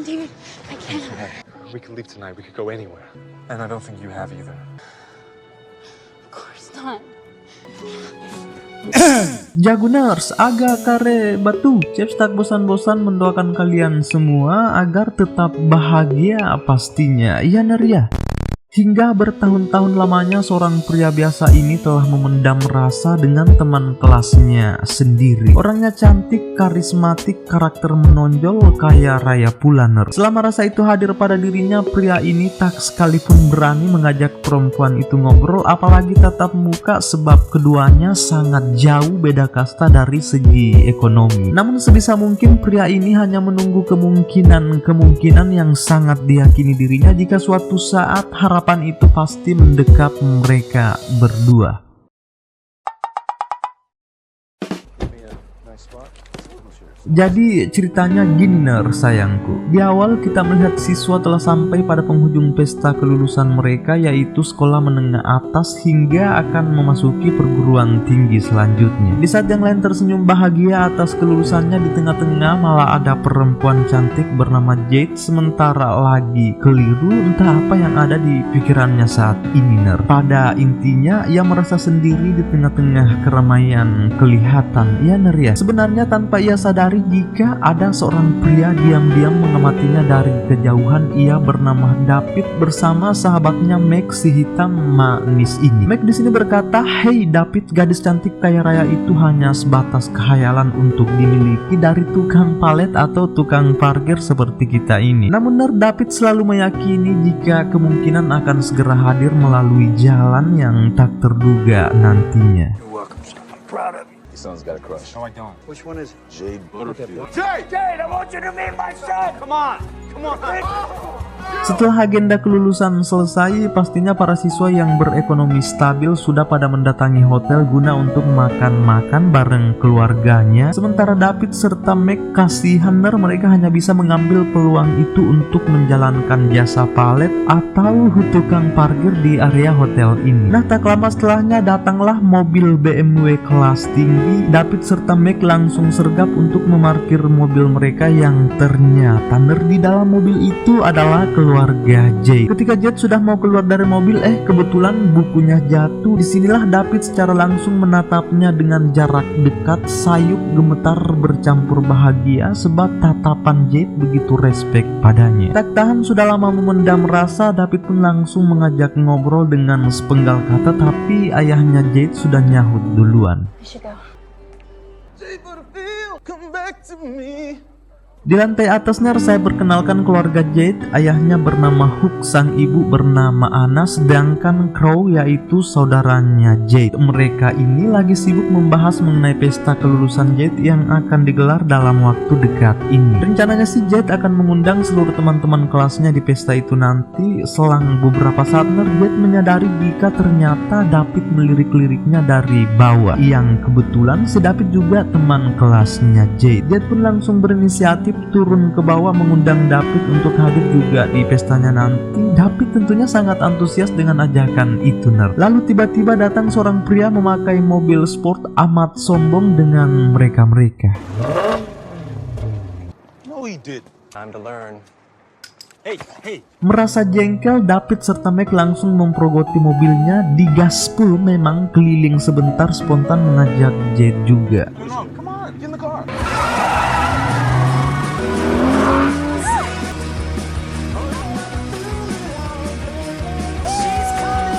dude. I can't. We could leave tonight. We could go anywhere. And I don't think you have either. Of course not. Jagunars, aga kare batu. Chef tak bosan-bosan mendoakan kalian semua agar tetap bahagia pastinya. Iya Neria. Hingga bertahun-tahun lamanya seorang pria biasa ini telah memendam rasa dengan teman kelasnya sendiri. Orangnya cantik, karismatik, karakter menonjol, kaya raya pula Ner. Selama rasa itu hadir pada dirinya, pria ini tak sekalipun berani mengajak perempuan itu ngobrol, apalagi tatap muka sebab keduanya sangat jauh beda kasta dari segi ekonomi. Namun sebisa mungkin pria ini hanya menunggu kemungkinan yang sangat diyakini dirinya jika suatu saat harapan itu pasti mendekap mereka berdua. Jadi ceritanya gini Ner sayangku. Di awal kita melihat siswa telah sampai pada penghujung pesta kelulusan mereka, yaitu sekolah menengah atas hingga akan memasuki perguruan tinggi selanjutnya. Di saat yang lain tersenyum bahagia atas kelulusannya, di tengah-tengah malah ada perempuan cantik bernama Jade. Sementara lagi keliru entah apa yang ada di pikirannya saat ini Ner. Pada intinya ia merasa sendiri di tengah-tengah keramaian kelihatan. Ya Ner ya. Sebenarnya tanpa ia sadari jika ada seorang pria diam-diam mengamatinya dari kejauhan. Ia bernama David bersama sahabatnya Meg si hitam manis ini. Meg di sini berkata, "Hey David, gadis cantik kaya raya itu hanya sebatas khayalan untuk dimiliki dari tukang palet atau tukang parkir seperti kita ini." Namun David selalu meyakini jika kemungkinan akan segera hadir melalui jalan yang tak terduga nantinya. You're welcome, son. I'm proud of you. Your son's got a crush. No, I don't. Which one is it? Jade Butterfield. Jade, I want you to meet my son! Come on! Come on! Setelah agenda kelulusan selesai, pastinya para siswa yang berekonomi stabil sudah pada mendatangi hotel guna untuk makan-makan bareng keluarganya. Sementara David serta Meg kasihan mereka hanya bisa mengambil peluang itu untuk menjalankan jasa palet atau tukang parkir di area hotel ini. Nah, tak lama setelahnya datanglah mobil BMW kelas tinggi. David serta Meg langsung sergap untuk memarkir mobil mereka yang ternyata di dalam mobil itu adalah keluarga Jade. Ketika Jade sudah mau keluar dari mobil, kebetulan bukunya jatuh. Disinilah David secara langsung menatapnya dengan jarak dekat, sayup gemetar bercampur bahagia sebab tatapan Jade begitu respect padanya. Tak tahan sudah lama memendam rasa, David pun langsung mengajak ngobrol dengan sepenggal kata, tapi ayahnya Jade sudah nyahut duluan. I should go. Jade Butterfield, come back to me. Di lantai atas saya perkenalkan keluarga Jade. Ayahnya bernama Hook, sang ibu bernama Anna, sedangkan Crow yaitu saudaranya Jade. Mereka ini lagi sibuk membahas mengenai pesta kelulusan Jade yang akan digelar dalam waktu dekat ini. Rencananya si Jade akan mengundang seluruh teman-teman kelasnya di pesta itu nanti. Selang beberapa saat Jade menyadari jika ternyata David melirik-liriknya dari bawah, yang kebetulan si David juga teman kelasnya Jade. Jade pun langsung berinisiatif turun ke bawah mengundang David untuk hadir juga di pestanya nanti. David tentunya sangat antusias dengan ajakan itu Lalu tiba-tiba datang seorang pria memakai mobil sport amat sombong dengan mereka-mereka. No, he did. Time to learn. Hey. Merasa jengkel, David serta Meg langsung memprogoti mobilnya, digaspul memang keliling sebentar, spontan mengajak Jade juga. Come on, get in the car.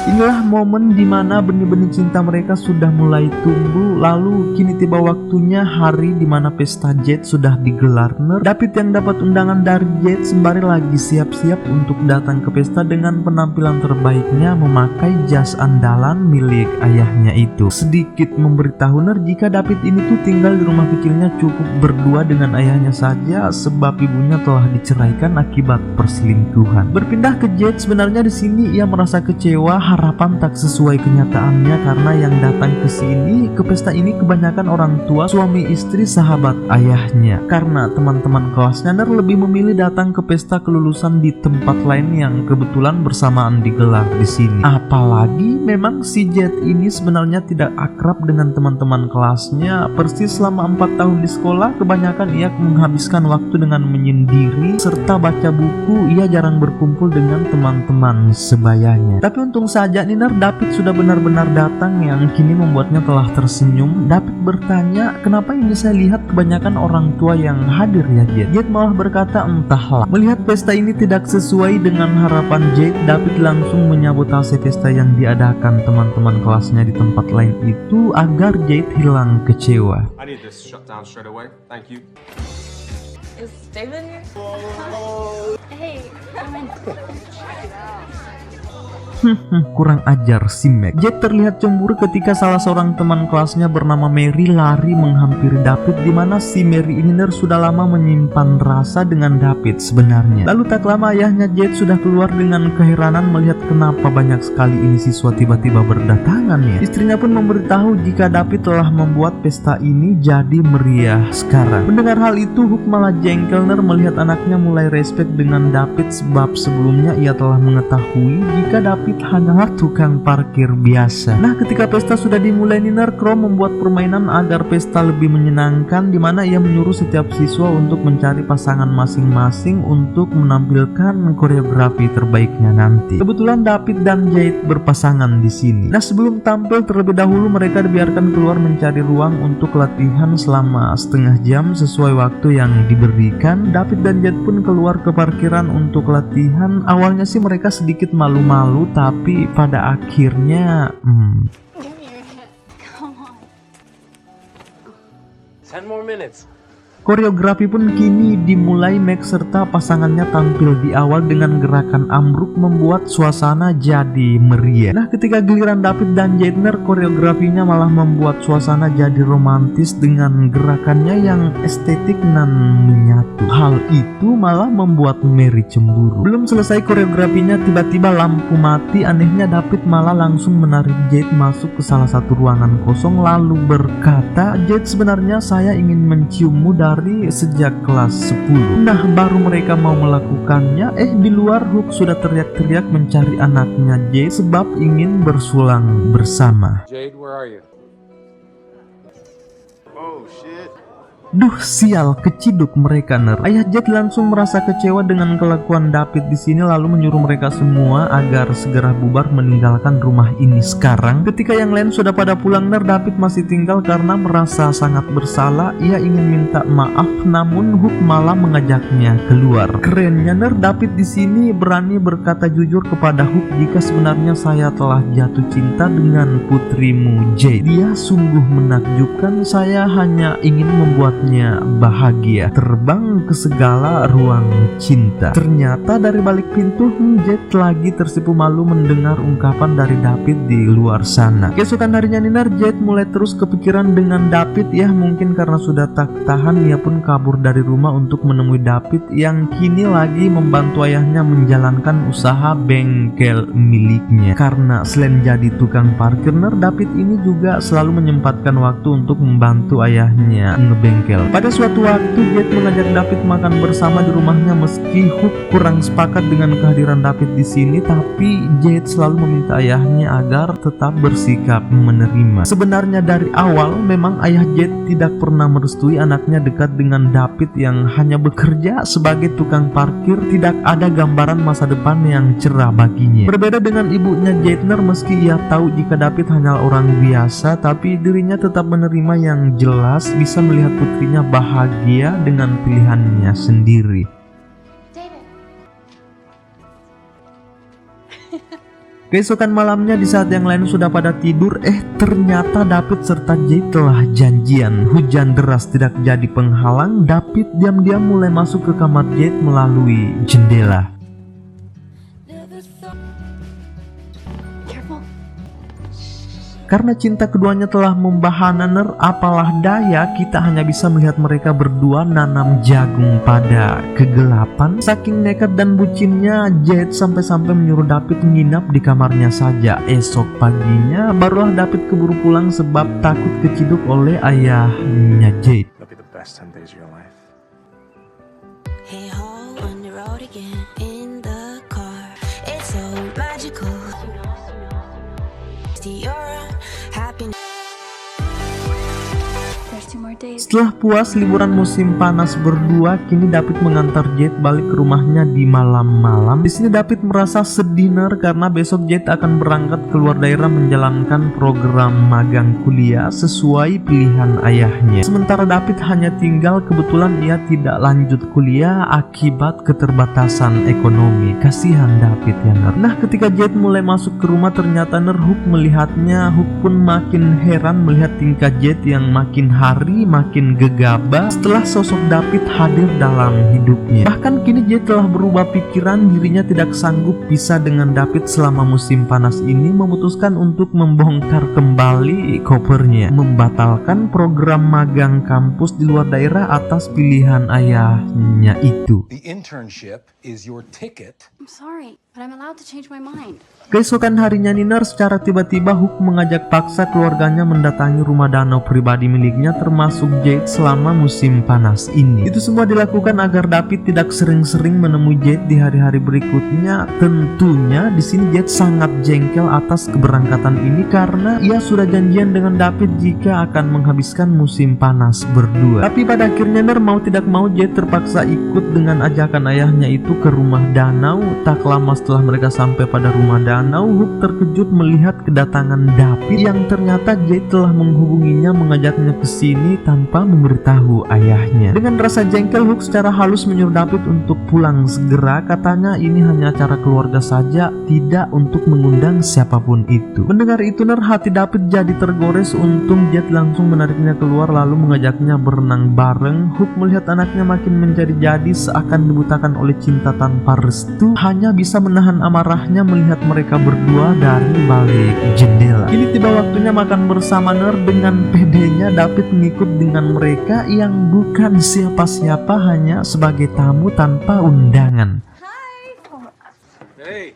Inilah momen dimana benih-benih cinta mereka sudah mulai tumbuh. Lalu kini tiba waktunya hari dimana pesta Jade sudah digelar. David yang dapat undangan dari Jade sembari lagi siap-siap untuk datang ke pesta dengan penampilan terbaiknya, memakai jas andalan milik ayahnya itu. Sedikit memberitahu jika David ini tuh tinggal di rumah kecilnya cukup berdua dengan ayahnya saja sebab ibunya telah diceraikan akibat perselingkuhan. Berpindah ke Jade, sebenarnya di sini ia merasa kecewa. harapan tak sesuai kenyataannya karena yang datang ke pesta ini kebanyakan orang tua, suami istri, sahabat ayahnya. Karena teman-teman kelasnya Ner lebih memilih datang ke pesta kelulusan di tempat lain yang kebetulan bersamaan digelar di sini. Apalagi memang si Jade ini sebenarnya tidak akrab dengan teman-teman kelasnya. Persis selama 4 tahun di sekolah, kebanyakan ia menghabiskan waktu dengan menyendiri serta baca buku. Ia jarang berkumpul dengan teman-teman sebayanya. Tapi untung saja Niner, David sudah benar-benar datang yang kini membuatnya telah tersenyum. David bertanya, kenapa ini saya lihat kebanyakan orang tua yang hadir ya Jade? Jade malah berkata, entahlah. Melihat pesta ini tidak sesuai dengan harapan Jade, David langsung menyabotase pesta yang diadakan teman-teman kelasnya di tempat lain itu agar Jade hilang kecewa. I need this shut down straight away. Thank you. Is David here? Hey, I'm in. Kurang ajar si Meg. Jade terlihat cemburu ketika salah seorang teman kelasnya bernama Mary lari menghampiri David, di mana si Mary ini sudah lama menyimpan rasa dengan David sebenarnya. Lalu tak lama ayahnya Jade sudah keluar dengan keheranan melihat kenapa banyak sekali ini siswa tiba-tiba berdatangan ya. Istrinya pun memberitahu jika David telah membuat pesta ini jadi meriah sekarang. Mendengar hal itu, Hook malah jengkel melihat anaknya mulai respect dengan David sebab sebelumnya ia telah mengetahui jika David hanyalah tukang parkir biasa. Nah, ketika pesta sudah dimulai, Niner Crow membuat permainan agar pesta lebih menyenangkan, di mana ia menyuruh setiap siswa untuk mencari pasangan masing-masing untuk menampilkan koreografi terbaiknya nanti. Kebetulan David dan Jade berpasangan di sini. Nah, sebelum tampil terlebih dahulu mereka dibiarkan keluar mencari ruang untuk latihan selama setengah jam sesuai waktu yang diberikan. David dan Jade pun keluar ke parkiran untuk latihan. Awalnya sih mereka sedikit malu-malu, tapi pada akhirnya Give me your hand. Come on. 10 more minutes. koreografi pun kini dimulai. Max serta pasangannya tampil di awal dengan gerakan ambruk membuat suasana jadi meriah. Nah, ketika giliran David dan Jade, koreografinya malah membuat suasana jadi romantis dengan gerakannya yang estetik dan menyatu. Hal itu malah membuat Mary cemburu. Belum selesai koreografinya, tiba-tiba lampu mati. Anehnya David malah langsung menarik Jade masuk ke salah satu ruangan kosong lalu berkata, Jade, sebenarnya saya ingin menciummu dari sejak kelas 10. Nah, baru mereka mau melakukannya, di luar Hook sudah teriak-teriak mencari anaknya Jade sebab ingin bersulang bersama. Jade, where are you? Oh shit. Duh, sial, keciduk mereka Ayah Jade langsung merasa kecewa dengan kelakuan David di sini lalu menyuruh mereka semua agar segera bubar meninggalkan rumah ini sekarang. Ketika yang lain sudah pada pulang David masih tinggal karena merasa sangat bersalah. Ia ingin minta maaf namun Hook malah mengajaknya keluar. Kerennya David di sini berani berkata jujur kepada Hook jika sebenarnya saya telah jatuh cinta dengan putrimu Jade. Dia sungguh menakjubkan, saya hanya ingin membuat bahagia, terbang ke segala ruang cinta. Ternyata dari balik pintu Jade lagi tersipu malu mendengar ungkapan dari David di luar sana. Keesokan harinya Jade mulai terus kepikiran dengan David ya, mungkin karena sudah tak tahan ia pun kabur dari rumah untuk menemui David yang kini lagi membantu ayahnya menjalankan usaha bengkel miliknya. Karena selain jadi tukang parkir, David ini juga selalu menyempatkan waktu untuk membantu ayahnya ngebengkel. Pada suatu waktu Jade mengajak David makan bersama di rumahnya. Meski Hook kurang sepakat dengan kehadiran David di sini, tapi Jade selalu meminta ayahnya agar tetap bersikap menerima. Sebenarnya dari awal memang ayah Jade tidak pernah merestui anaknya dekat dengan David yang hanya bekerja sebagai tukang parkir. Tidak ada gambaran masa depan yang cerah baginya. Berbeda dengan ibunya Jade, meski ia tahu jika David hanyalah orang biasa, tapi dirinya tetap menerima yang jelas bisa melihat putrinya bahagia dengan pilihannya sendiri. David. Keesokan malamnya di saat yang lain sudah pada tidur, ternyata David serta Jade telah janjian. Hujan deras tidak jadi penghalang. David diam-diam mulai masuk ke kamar Jade melalui jendela. Careful. Karena cinta keduanya telah membahana ner, apalah daya kita hanya bisa melihat mereka berdua nanam jagung pada kegelapan. Saking nekat dan bucinnya, Jade sampai-sampai menyuruh David menginap di kamarnya saja. Esok paginya barulah David keburu pulang sebab takut keciduk oleh ayahnya Jade. It'll be the best 10 days of your life. Hey ho, on the road again in the car. It's so magical. You're happy. There's 2 more days. Setelah puas liburan musim panas berdua, kini David mengantar Jade balik ke rumahnya di malam-malam. Di sini David merasa sedih ner karena besok Jade akan berangkat keluar daerah menjalankan program magang kuliah sesuai pilihan ayahnya. Sementara David hanya tinggal, kebetulan ia tidak lanjut kuliah akibat keterbatasan ekonomi. Kasihan David ya ner. Nah, ketika Jade mulai masuk ke rumah, ternyata ner Hook melihatnya. Hook pun makin heran melihat tingkah Jade yang makin hari makin gegabah setelah sosok David hadir dalam hidupnya. Bahkan kini Jade telah berubah pikiran, dirinya tidak sanggup pisah dengan David selama musim panas ini, memutuskan untuk membongkar kembali kopernya, membatalkan program magang kampus di luar daerah atas pilihan ayahnya itu. The internship is your ticket. I'm sorry, but I'm allowed to change my mind. Keesokan harinya Niner secara tiba-tiba Hook mengajak paksa keluarganya mendatangi rumah danau pribadi miliknya termasuk Jade selama musim panas ini. Itu semua dilakukan agar David tidak sering-sering menemui Jade di hari-hari berikutnya. Tentunya di sini Jade sangat jengkel atas keberangkatan ini karena ia sudah janjian dengan David jika akan menghabiskan musim panas berdua. Tapi pada akhirnya Niner mau tidak mau Jade terpaksa ikut dengan ajakan ayahnya itu ke rumah danau. Tak lama setelah mereka sampai pada rumah danau, Hook terkejut melihat kedatangan David yang ternyata Jade telah menghubunginya mengajaknya ke sini tanpa memberitahu ayahnya. Dengan rasa jengkel, Hook secara halus menyuruh David untuk pulang segera. Katanya ini hanya acara keluarga saja, tidak untuk mengundang siapapun itu. Mendengar itu ner, hati David jadi tergores. Untung Jade langsung menariknya keluar lalu mengajaknya berenang bareng. Hook melihat anaknya makin menjadi-jadi seakan dibutakan oleh cinta tanpa restu, hanya bisa menahan amarahnya melihat mereka berdua dari balik jendela. Kini tiba waktunya makan bersama ner. Dengan pedenya David mengikut dengan mereka yang bukan siapa-siapa, hanya sebagai tamu tanpa undangan. Hey.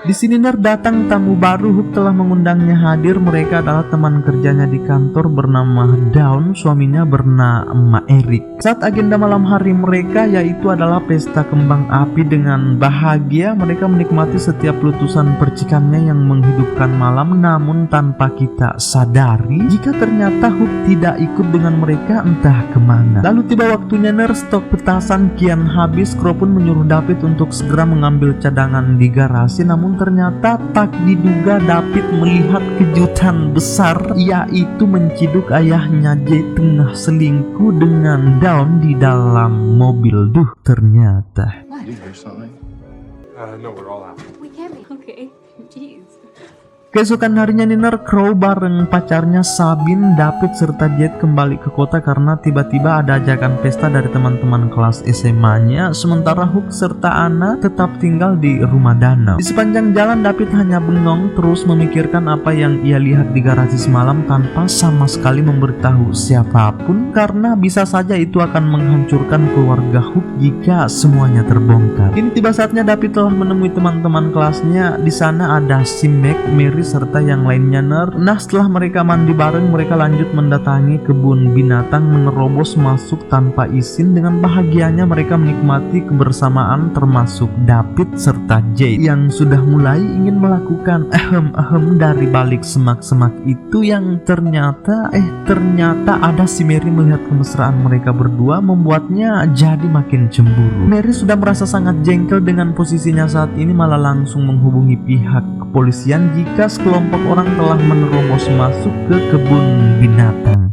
Di sini ner datang tamu baru. Hook telah mengundangnya hadir. Mereka adalah teman kerjanya di kantor bernama Dawn, suaminya bernama Eric. Saat agenda malam hari mereka yaitu adalah pesta kembang api, dengan bahagia mereka menikmati setiap letusan percikannya yang menghidupkan malam. Namun tanpa kita sadari jika ternyata Hook tidak ikut dengan mereka entah kemana. Lalu tiba waktunya ner, stok petasan kian habis. Crow pun menyuruh David untuk segera mengambil cadangan di garasi. Namun ternyata tak diduga David melihat kejutan besar, yaitu menciduk ayahnya Jade tengah selingkuh dengan Dawn di dalam mobil. Duh, ternyata. You hear something? No, we're all out. We can't be. Okay. Jeez. Keesokan harinya Niner, Crow bareng pacarnya Sabine, David serta Jade kembali ke kota karena tiba-tiba ada ajakan pesta dari teman-teman kelas SMA-nya. Sementara Hook serta Anna tetap tinggal di rumah danau. Di sepanjang jalan David hanya bengong terus memikirkan apa yang ia lihat di garasi semalam tanpa sama sekali memberitahu siapapun, karena bisa saja itu akan menghancurkan keluarga Hook jika semuanya terbongkar. Kini tiba saatnya David telah menemui teman-teman kelasnya. Di sana ada si Meg, Mary serta yang lainnya ner. Nah, setelah mereka mandi bareng, mereka lanjut mendatangi kebun binatang, menerobos masuk tanpa izin. Dengan bahagianya mereka menikmati kebersamaan termasuk David serta Jade yang sudah mulai ingin melakukan ahem-ahem dari balik semak-semak itu, yang ternyata ada si Mary melihat kemesraan mereka berdua membuatnya jadi makin cemburu. Mary sudah merasa sangat jengkel dengan posisinya saat ini, malah langsung menghubungi pihak kepolisian jika sekelompok orang telah menerobos masuk ke kebun binatang.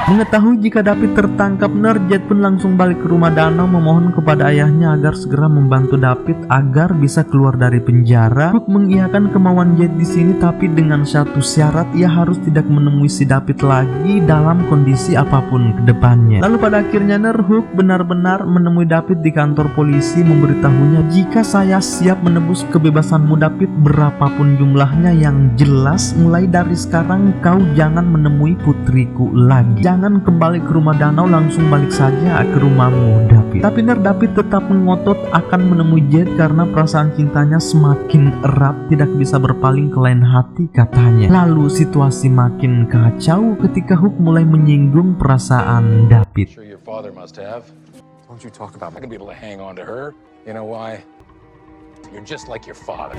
Mengetahui jika David tertangkap, Jade pun langsung balik ke rumah danau memohon kepada ayahnya agar segera membantu David agar bisa keluar dari penjara. Hook mengiyakan kemauan Jade di sini, tapi dengan satu syarat, ia harus tidak menemui si David lagi dalam kondisi apapun ke depannya. Lalu pada akhirnya Hook benar-benar menemui David di kantor polisi, memberitahunya, jika saya siap menebus kebebasanmu David berapapun jumlahnya, yang jelas mulai dari sekarang kau jangan menemui putriku lagi. Jangan kembali ke rumah danau, langsung balik saja ke rumahmu David. Tapi David tetap mengotot akan menemui Jade karena perasaan cintanya semakin erat, tidak bisa berpaling ke lain hati katanya. Lalu situasi makin kacau ketika Hook mulai menyinggung perasaan David. Sure your father must have. Don't you talk about I could be able to hang on to her. You know why? You're just like your father.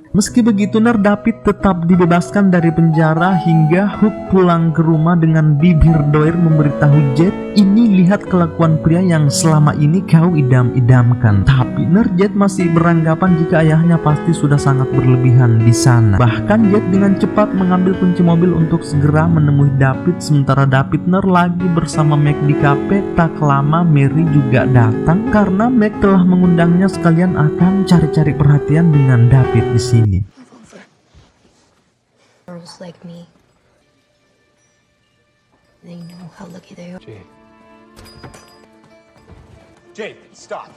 Meski begitu, David tetap dibebaskan dari penjara hingga Hook pulang ke rumah dengan bibir doer memberitahu Jade, ini lihat kelakuan pria yang selama ini kau idam-idamkan. Tapi Jade masih beranggapan jika ayahnya pasti sudah sangat berlebihan di sana. Bahkan Jade dengan cepat mengambil kunci mobil untuk segera menemui David, sementara David lagi bersama Meg di kafe. Tak lama Mary juga datang karena Meg telah mengundangnya sekalian akan cari-cari perhatian dengan David di sini. Girls like me, they know how lucky they are. Jade, stop.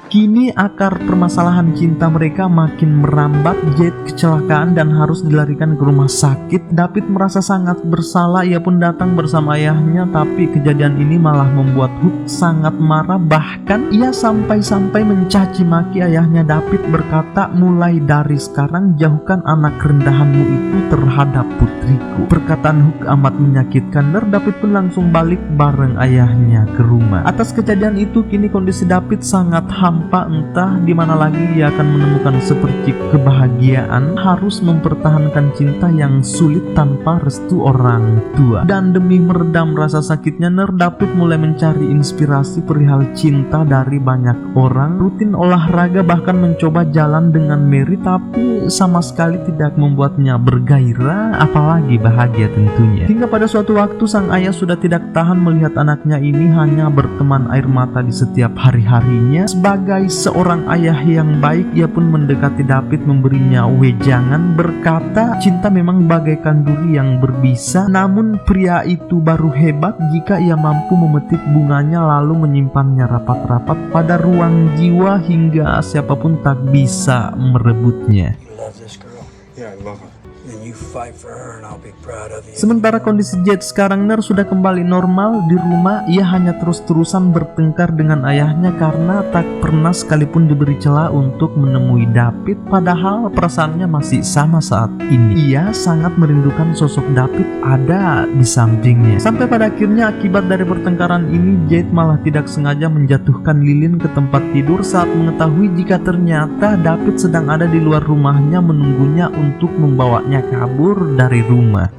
Kini akar permasalahan cinta mereka makin merambat. Jade kecelakaan dan harus dilarikan ke rumah sakit. David merasa sangat bersalah, ia pun datang bersama ayahnya, tapi kejadian ini malah membuat Hook sangat marah. Bahkan ia sampai-sampai mencaci maki ayahnya David, berkata, mulai dari sekarang jauhkan anak rendahanmu itu terhadap putriku. Perkataan Hook amat menyakitkan. David pun langsung balik bareng ayahnya ke rumah. Atas kejadian itu kini kondisi David sangat entah di mana lagi ia akan menemukan seperti kebahagiaan, harus mempertahankan cinta yang sulit tanpa restu orang tua. Dan demi meredam rasa sakitnya, David mulai mencari inspirasi perihal cinta dari banyak orang, rutin olahraga, bahkan mencoba jalan dengan Mary, tapi sama sekali tidak membuatnya bergairah apalagi bahagia tentunya. Hingga pada suatu waktu sang ayah sudah tidak tahan melihat anaknya ini hanya berteman air mata di setiap hari-harinya. Sebagai seorang ayah yang baik, ia pun mendekati David, memberinya wejangan, berkata, cinta memang bagaikan duri yang berbisa, namun pria itu baru hebat jika ia mampu memetik bunganya lalu menyimpannya rapat-rapat pada ruang jiwa hingga siapapun tak bisa merebutnya. You love this girl? Yeah, I love her. Then you fight for her and I'll be proud of you. Sementara kondisi Jade sekarang sudah kembali normal. Di rumah ia hanya terus-terusan bertengkar dengan ayahnya karena tak pernah sekalipun diberi celah untuk menemui David, padahal perasaannya masih sama saat ini. Ia sangat merindukan sosok David ada di sampingnya. Sampai pada akhirnya akibat dari pertengkaran ini, Jade malah tidak sengaja menjatuhkan lilin ke tempat tidur saat mengetahui jika ternyata David sedang ada di luar rumahnya menunggunya untuk membawanya kabur dari rumah.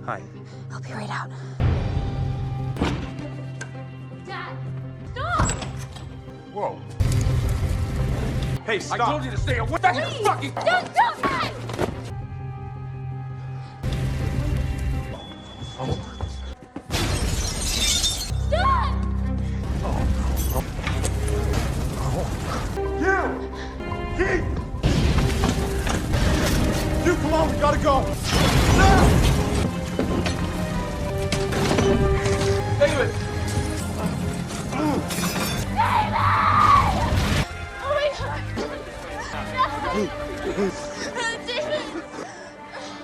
Hi. I'll be right out. Dad, stop! Whoa. Hey, stop. I told you to stay away. Back in the fucking. Dad, stop! Dad! Dad! Keith! You, come on, we gotta go. David. Oh my God! No!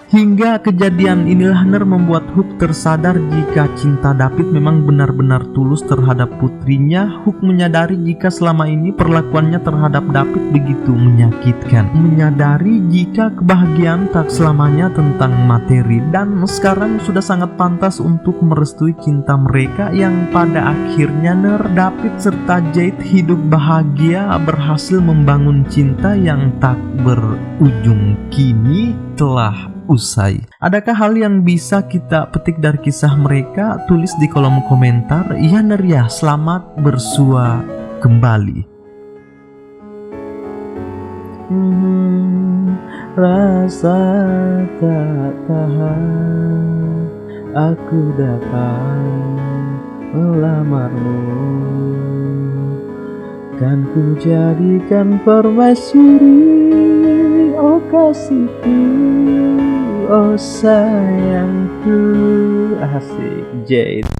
Hingga kejadian inilah membuat Hook tersadar jika cinta David memang benar-benar tulus terhadap putrinya. Hook menyadari jika selama ini perlakuannya terhadap David begitu menyakitkan. Menyadari jika kebahagiaan tak selamanya tentang materi, dan sekarang sudah sangat pantas untuk merestui cinta mereka yang pada akhirnya David serta Jade hidup bahagia, berhasil membangun cinta yang tak berujung kini telah usai. Adakah hal yang bisa kita petik dari kisah mereka? Tulis di kolom komentar. Ya, selamat bersua kembali. Rasa tak tahan, aku datang melamarmu. Kan ku jadikan permaisuri, oh kasihku, oh sayangku. Asik, Jade.